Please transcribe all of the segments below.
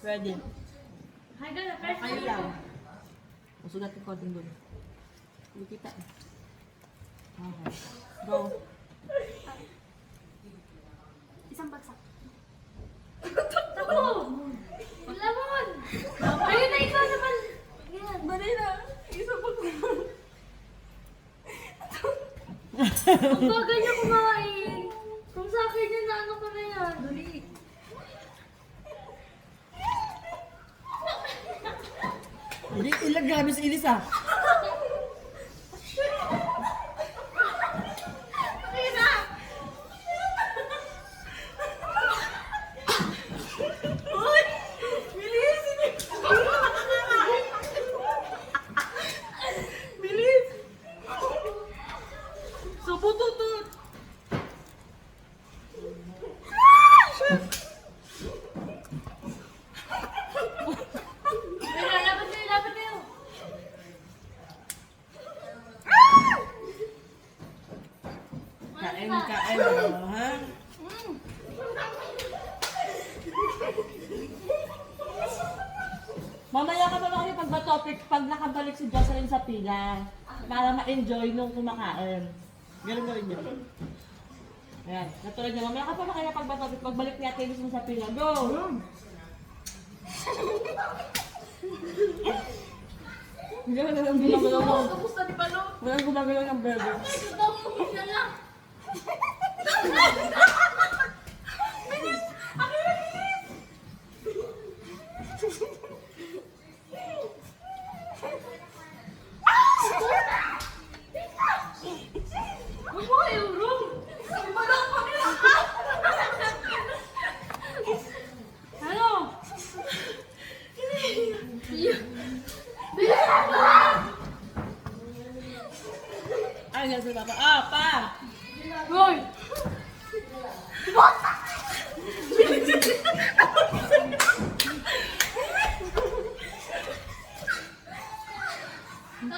Ready? Kayo lang. lang. Masugat yung konting doon. Hindi kita. Okay. Go. Isang bagsak. Takbo! Lamon! Ayun na, ikaw naman! Yan. Dali na. Isa pa ko. Ang bagal niya kumain. Kung sa akin yun, ano ko na yan? Dali. Hindi, ilag grabe sa ilis ah. Uy! Bilis! Bilis! Subututut! Ayun, lapit kayo. Kain, oh, ha? Mamaya ka pa kasi pag nakabalik si Jocelyn sa pila para ma-enjoy nung kumakain. Ganun gawin niyo. Ayan, natulad niya. Mamaya ka pa kaya pagbalik ni Ate Liz mo sa pila. Go! Hindi ka na lang gumagalaw ng... Kamusta ni Balot? Walang gumagalaw ng burger. Ito, isa lang. Huwag mo kayo, Rum! Ang balot mo nila! Ano? Ay, nasa papa. Ah, pa! Hoy!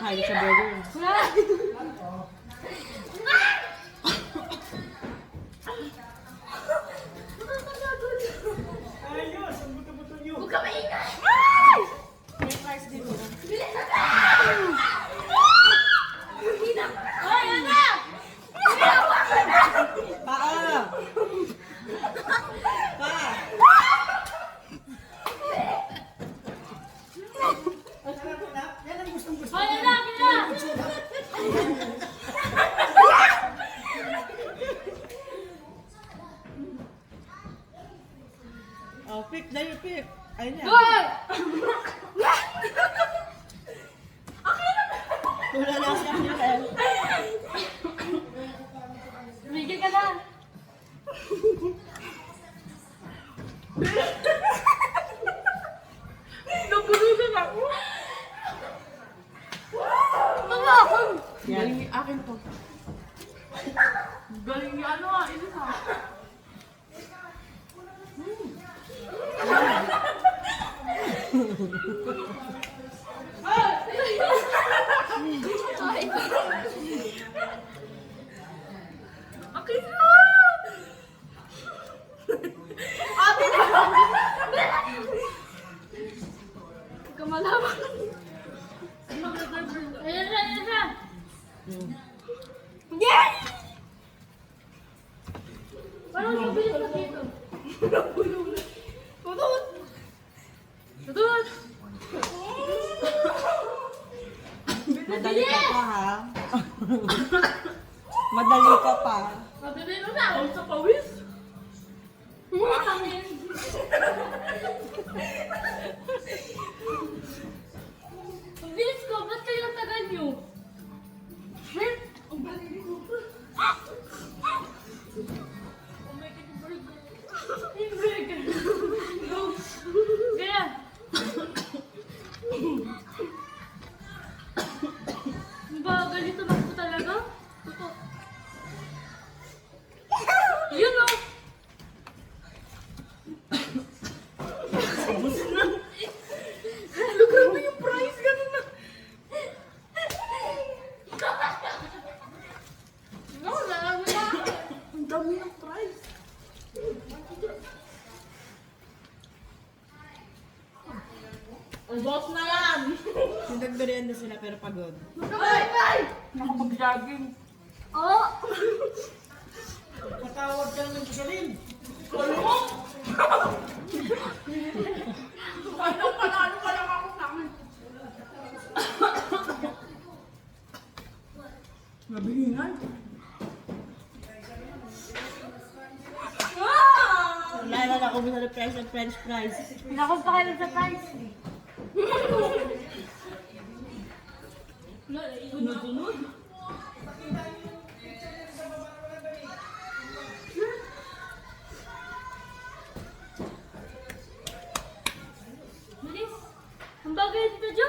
Kain sa burger. Huwag ka maingay! May fries din mo. Hoy, ano? Pa! Ah! Pa! Hoy, ano? Kina! Oh, pick. Dahil pick. Ayun yan. Hoy! Wala na siya. Yun. Tumigil ka na! Nabulugan ako! Mga ako! Yan. Galing ni akin to. Galing ni ano ah, ilis ah. Akin na! Ate na! Huwag ka malaman. Ayan na, ayan na! Yes! Parang mabilis na dito. Tutut! Tutut! Madali ka pa, ha? Madali ka pa. Mabili mo na! Ang sa pawis! Akin! Ang bilis ko! Ba't kayo ang tagal nyo? Shit! Ang galing ko. Oh my God, burger! Yung burger! Kaya! Ang bagal nito na po talaga? Totoo. Yun o! Hello, grabe yung price. Ganun na. Nagmerienda sila pero pagod. Nakapag-jogging. Oo. Patawag ka naman sa galing. Ano, panalo pa lang ako sa akin. Nabihingan. Wala na ako sa price ng french fries. Nakon pa kayo sa price. Sunod-sunod. Bilis. Ang bagay dito, Jo.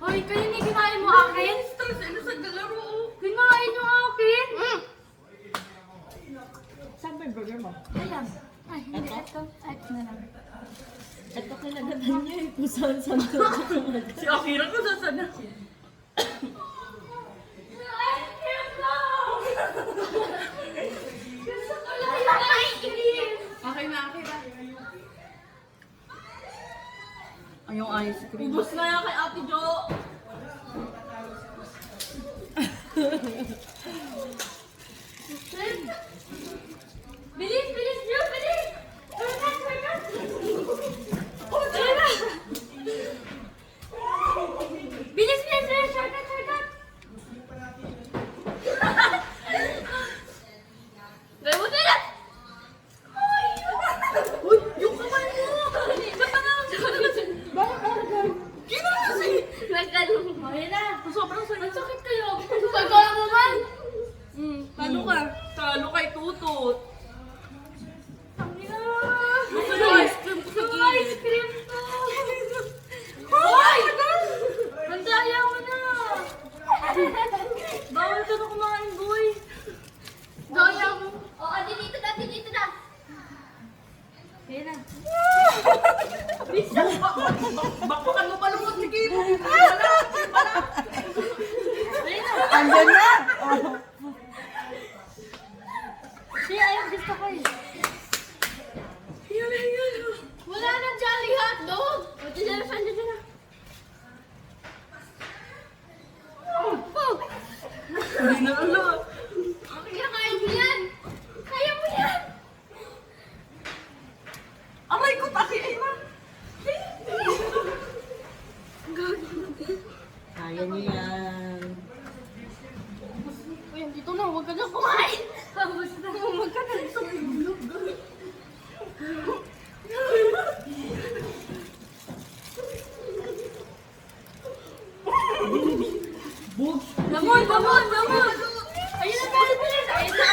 Hoy, kayo ni kinain mo akin? Stress, ano sa galaro? Kinain yung akin? Saan ba yung burger mo? Ayan. Ay, hindi. Ito? Ito na lang. Ito kinagatan niya eh. Kung saan to. Si Akira ko saan na. Ice cream ko! Gusto ko lang yung ice cream! Okay na, Akira. Ay, yung ice cream. Ubus na yan kay Ate Jo. Bilis, bilis, Jo! Bilis! Shortcut, shortcut! Ayun na! Bilis, bilis, bilis! Shortcut, shortcut! Gawin mo na! Uy, yung kamay mo! Ba't ka naman sa kanila? Bakit? Kinasi! Nagkalong mo. Ayun na. Sobrang sakit. Ang sakit kayo. Pagkawa mo man. Talo ka. Talo kay Tutut. Ang ina. Gusto ng ice cream ko sa Yung gilid. ice cream ko. Hoy! Ang daya mo na. Bawal ka na kumain, boy. Daya mo. Oo, dito na, dito na. Ayun na. Bakbakan mo palungkot si Kimo. Ayun na. Andyan na! Siya, ayun, gusto ko eh. Wala nang Jolly Hotdog. O, dyan na, dyan na. Oh! Hindi na alam. Kaya kaya mo yan. Kaya mo yan. Aray ko, taki ay ma. Kaya niyo yan. Uy, dito na. Huwag ka na kumain. Tapos na. Huwag ka na. Lamon, lamon, lamon. Ayun na, bilis, bilis. Ayun na.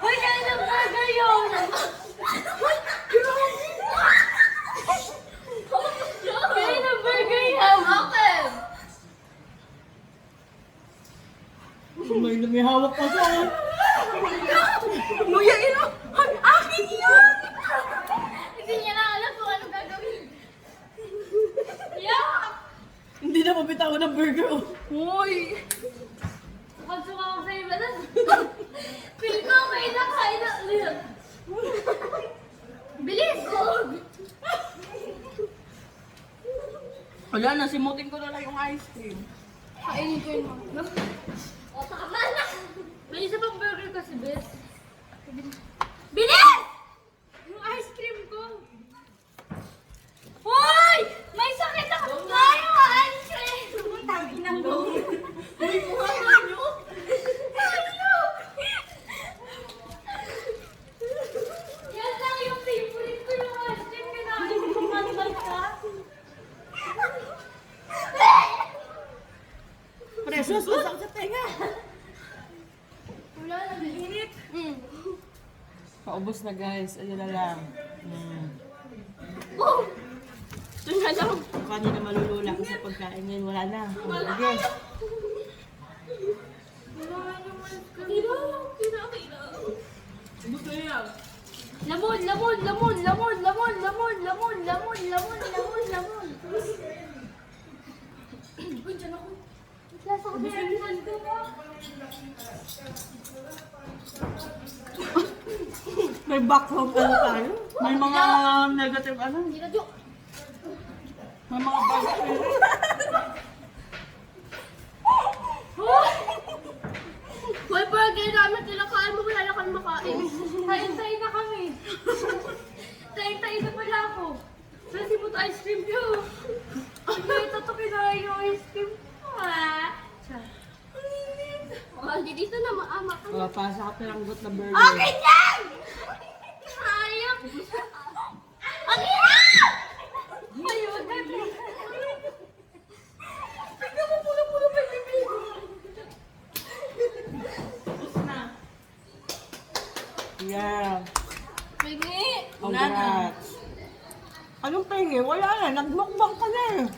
Uy, kaya na burger yun. Kaya na burger yun. Okay. May hawak pa sa Muya ilo. Akin yan. Hindi niya na alam kung ano gagawin. Yeah! Hindi na mabitawan ng burger. Uy. Pagsuka ko sa iba na. Feel ko okay na kain na. Bilis! Wala na, simutin ko na lang yung ice cream. Kainin ko yun. O, tama na! May isa pang burger kasi, Bes. Bilis! Yung ice cream ko. Hoy! May sakit ako! Tayo ang ice cream! Tangin ng buong. Uy, kuha nyo. Yan lang yung favorite ko yung ice cream. Kinain ko matbal ka. Presos, masang sa tenga. Wala na, init. Paubos na guys. Ayun na lang. Oh! Ito na lang. Kung kanina malulula kasi pagkain ngayon, wala na. Sige. Wala yung ice cream. Gusto niyo yan? Lamon, lamon, lamon, lamon, lamon, lamon, lamon, lamon, lamon, lamon, lamon. Uy, dyan ako. Nasa kabilang ko ba? May background ano tayo? May mga negative ano? Hindi na joke. May mga bagay. May burger namin tinakain mo, wala na kami makain. Tayin-tayin na kami. Tayin-tayin na pala ako. Kasi mo ice cream ko. Hindi, tatukin na yung ice cream ko, ha? Oh, hindi dito na maama ka. Oh, pasa ka pinanggot na burger. Okay yan! Sayang! Okay yan! Ayun, dati. Tignan mo, pulo-pulo pa yung bibig. Yeah. Pingi! Congrats. Anong pengi? Wala na. Nagmukbang ka na eh.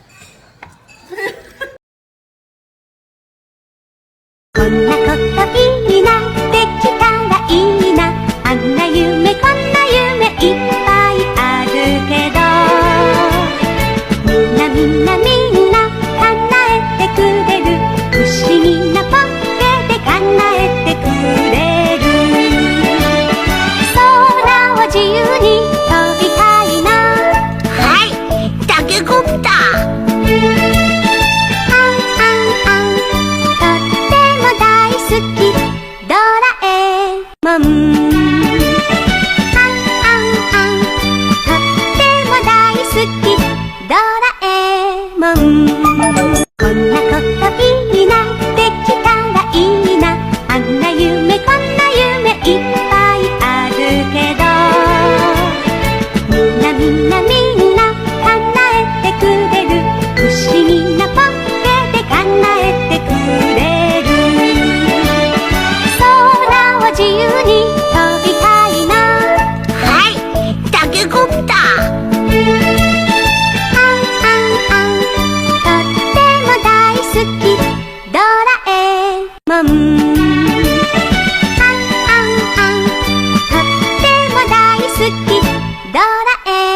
こんなこといいなできたらいいなあんな夢こんな夢いっぱいあるけどみんなみんなみんな叶えてくれる不思議なポッケで叶えてくれる空を自由に飛びたいなはいタケコプター好きドラえもんとっても大好きドラえもんこんなこといいなできたらいいなあんな夢こんな夢いっぱいあるけどみんなみんなみんな叶えてくれる不思議なポッケで叶えてくれる自由に飛びたいなはいタケコプターとっても大好きドラえもんとっても大好きドラえもん